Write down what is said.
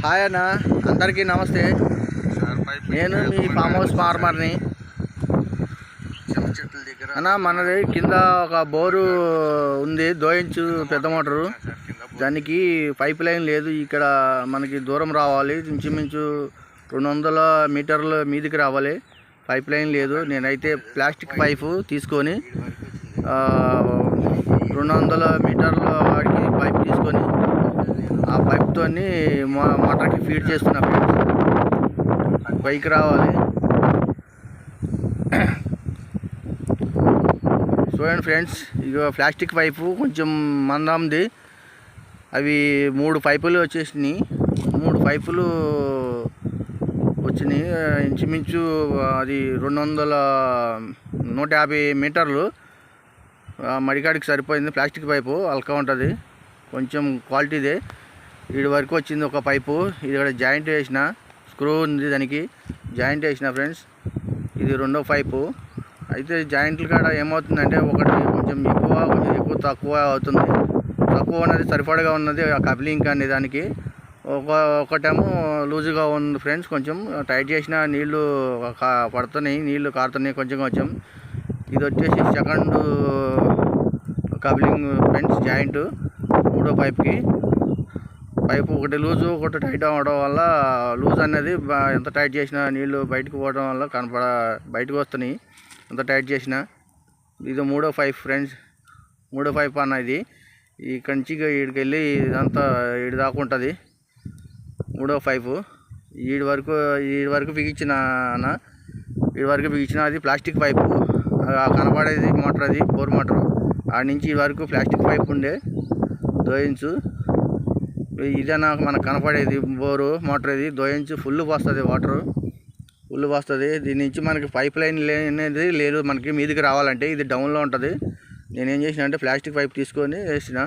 Hi అన్న, అందరికీ నమస్తే. నేను మీ ఫామ్ హౌస్ ఫార్మర్ని అన్న. మనది కింద ఒక బోరు ఉంది, 2 ఇంచు పెద్ద మోటరు. దానికి పైప్ లైన్ లేదు. ఇక్కడ మనకి దూరం రావాలి, ఇంచుమించు 200 మీటర్ల మీదికి రావాలి. పైప్ లైన్ లేదు. నేనైతే ప్లాస్టిక్ పైపు తీసుకొని 200 మీటర్ల వాడికి పైప్ తీసుకొని ఆ పైప్తో మోటార్కి ఫీడ్ చేస్తున్నా. పైకి రావాలి. చూడండి ఫ్రెండ్స్, ఇక ప్లాస్టిక్ పైపు కొంచెం మందంది. అవి 3 పైపులు వచ్చేసినాయి. 3 పైపులు వచ్చినాయి. ఇంచుమించు అది 150 మీటర్లు మడికాడికి సరిపోయింది. ప్లాస్టిక్ పైపు అల్కా ఉంటుంది, కొంచెం క్వాలిటీదే. వీడి వరకు వచ్చింది ఒక పైపు. ఇది ఇక్కడ జాయింట్ వేసిన, స్క్రూ ఉంది, దానికి జాయింట్ వేసిన ఫ్రెండ్స్. ఇది 2వ పైపు. అయితే జాయింట్లు కాడ ఏమవుతుందంటే, ఒకటి కొంచెం ఎక్కువ తక్కువ అవుతుంది. తక్కువ ఉన్నది సరిపడగా ఉన్నది ఆ కప్లింగ్ కానీ దానికి. ఒకటేమో లూజుగా ఉంది ఫ్రెండ్స్. కొంచెం టైట్ చేసిన నీళ్లు పడుతున్నాయి, నీళ్లు కారుతున్నాయి కొంచెం. ఇది వచ్చేసి 2nd కప్లింగ్ ఫ్రెండ్స్, జాయింట్ 3వ పైప్కి. పైపు ఒకటి లూజు ఒకటి టైట్ అవ్వడం వల్ల, లూజ్ అనేది ఎంత టైట్ చేసినా నీళ్లు బయటకు పోవడం వల్ల బయటకు వస్తున్నాయి ఎంత టైట్ చేసినా. ఇది 3వ పైప్ ఫ్రెండ్స్, 3వ పైప్ అన్న. ఇది ఇక్కడి నుంచి వీడికి వెళ్ళి ఇదంతా వీడి దాకా ఉంటుంది 3వ పైపు. వీడి వరకు బిగించిన అన్న, వీడి వరకు బిగించిన. అది ప్లాస్టిక్ పైపు కనపడేది మోటార్, అది బోర్ మోటారు. ఆడి నుంచి ఈ వరకు ప్లాస్టిక్ పైప్ ఉండే 2 ఇంచు. ఇదే నాకు మనకు కనపడేది బోరు మోటార్. ఇది 2 ఇంచు ఫుల్ పోస్తుంది, వాటరు ఫుల్ పోస్తుంది. దీని నుంచి మనకి పైప్ లైన్ అనేది లేదు మనకి మీదికి రావాలంటే. ఇది డౌన్లో ఉంటుంది. నేనేం చేసిన అంటే ప్లాస్టిక్ పైప్ తీసుకొని వేసిన.